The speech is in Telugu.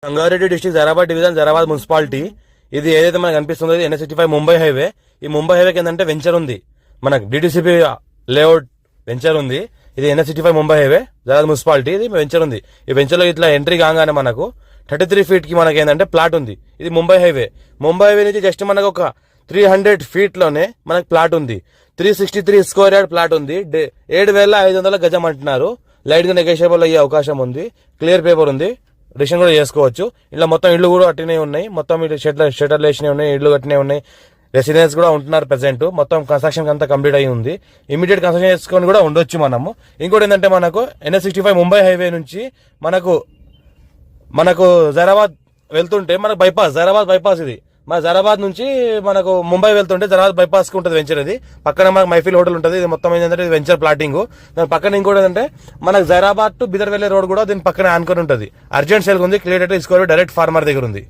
Sangareddy district Zaheerabad division Zaheerabad municipality. ఇది ఏదైతే మనకు కనిపిస్తుందో NH65 ముంబై హైవే. ఈ ముంబై హైవేకి ఏంటంటే వెంచర్ ఉంది, మనకు DTCP లేఅవుట్ వెంచర్ ఉంది. ఇది NH65 Mumbai highway Zaheerabad municipality. ఇది వెంచర్ ఉంది. ఈ వెంచర్ లో ఇట్లా ఎంట్రీ కాగానే మనకు 33 feet కి మనకి ఏంటంటే ప్లాట్ ఉంది. ఇది ముంబై హైవే. ముంబై హైవే నుంచి జస్ట్ మనకు ఒక 300 feet లోనే మనకు ప్లాట్ ఉంది. 363 స్క్వేర్ యార్డ్ ప్లాట్ ఉంది. 7,500 గజం అంటున్నారు. లైట్ గా నెగోషియబుల్ అయ్యే అవకాశం ఉంది. క్లియర్ పేపర్ ఉంది, రిజిస్ట్రేషన్ కూడా చేసుకోవచ్చు. ఇలా మొత్తం ఇళ్ళు కూడా కట్టినే ఉన్నాయి, మొత్తం ఇల్లు షెటర్లు వేసినవి ఉన్నాయి, ఇళ్ళు కట్టినే ఉన్నాయి. రెసిడెన్స్ కూడా ఉంటున్నారు ప్రెసెంట్. మొత్తం కన్స్ట్రక్షన్ అంతా కంప్లీట్ అయ్యి ఉంది. ఇమీడియట్ కన్స్ట్రక్షన్ చేసుకొని కూడా ఉండొచ్చు మనము. ఇంకోటి ఏంటంటే మనకు NH65 ముంబై హైవే నుంచి మనకు జరాబాద్ వెళ్తుంటే మనకు బైపాస్, జరాబాద్ బైపాస్ ఇది. మన జరాబాద్ నుంచి మనకు ముంబై వెళ్తుంటే జరాబాద్ బైపాస్ కి ఉంటుంది వెంచర్. ఇది పక్కన మనకు మైఫిల్ హోటల్ ఉంటుంది. ఇది మొత్తం ఏంటంటే వెంచర్ ప్లాటింగ్. దాని పక్కన ఇంకోటి ఏంటంటే మనకు జరాబాద్ టు బిదర్ వెళ్లే రోడ్ కూడా దీని పక్కన ఆనుకొని ఉంటుంది. అర్జెంట్ సేల్ ఉంది, క్లియర్ తీసుకోవాలి, డైరెక్ట్ ఫార్మర్ దగ్గర ఉంది.